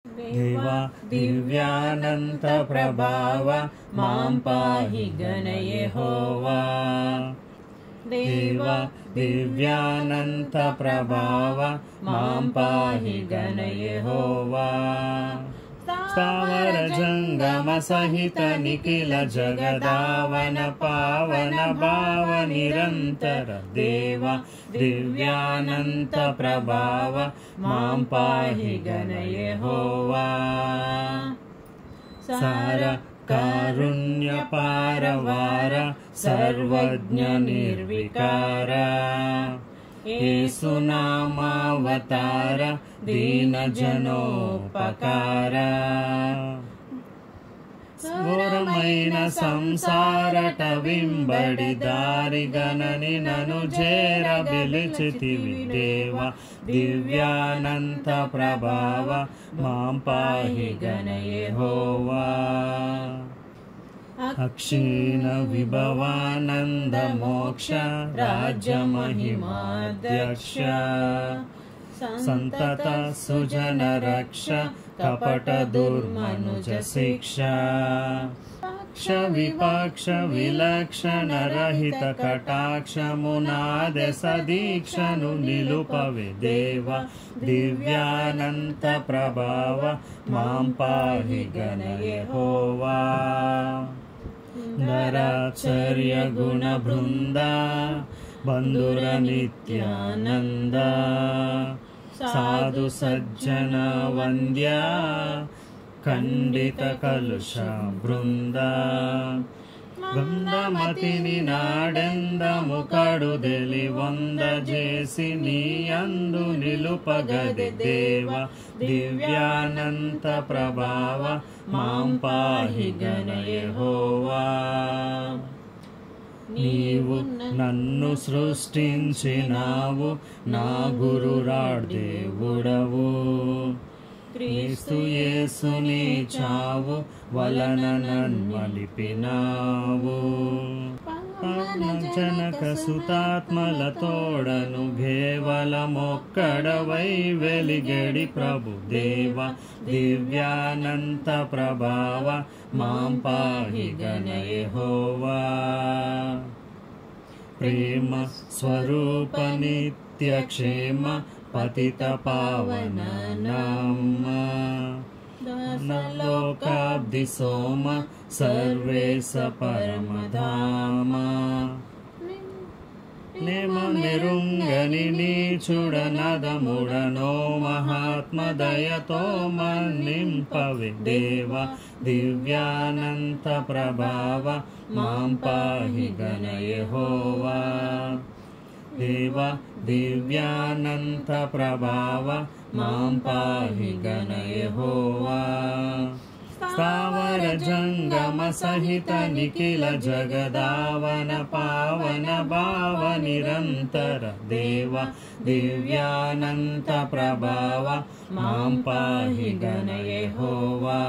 देवा दिव्यानंत प्रभाव मां पाहि गण यहोवा। देवा दिव्यानंत प्रभाव मां पाहि गण यहोवा। स्थावर जंगम सहित निखिल जगदावन पावन भाव निरंतर देवा दिव्यानंत प्रभाव मां पाहि गण यहोवा। सार कारुण्य पारवार सर्वज्ञ निर्विकार येसु नामावतार दीन जनोपकार। ఘోరమైన సంసారట వింబడి దారిగనని నను చేర పిలిచితివి దేవా దివ్యానంత ప్రభావ మాం పాహి గణ యెహోవా। అక్షీణ విభవానంద మోక్ష రాజ్య మహిమాధ్యక్ష సంతత సుజన రక్ష కపట దుర్మనుజ శిక్ష పక్ష విపక్ష విలక్షణ రహిత కటాక్షమునాద సదీక్షను నిలుపవే దేవ దివ్యానంత ప్రభావ మాం పాహి గణ యెహోవా। నరాచర్య గుణ బృంద బంధుర నిత్యానంద సాధు సజ్జన వంద్య ఖండిత కలుష బృంద గంధమతిని నాడెందము కడుదెలి వంద చేసి నీ అందు నిలుపగది దేవ దివ్యానంత ప్రభావ మాం పాహి గణ యెహోవా। నీవు నన్ను సృష్టించినావు నా గురురాడేవుడవు క్రీస్తు యేసుని చావు వలన నన్మలిపినావు। జనక సుతాత్మల తోడను కేవలమొక్కడవై వెలిగడి ప్రభు దేవ దివ్యానంత ప్రభావ మాం పాహి గణ యెహోవా। ప్రేమ స్వరూప నిత్య క్షేమ పతిత పావన నామ లోకాబ్ది సోమ సర్వేశ పరమధామ। నేమ మెరుంగని నీచుడనదముడనో మహాత్మ దయతో మన్నింపవే దేవ దివ్యానంత ప్రభావ మాం పాహి గణ యెహోవా। దేవ దివ్యానంత ప్రభావ మాం పాహి గణ యెహోవా। స్థావర జంగమ సహిత నిఖిల జగదావన పావన భావ నిరంతర దేవ దివ్యానంత ప్రభావ మాం పాహి గణ యెహోవా।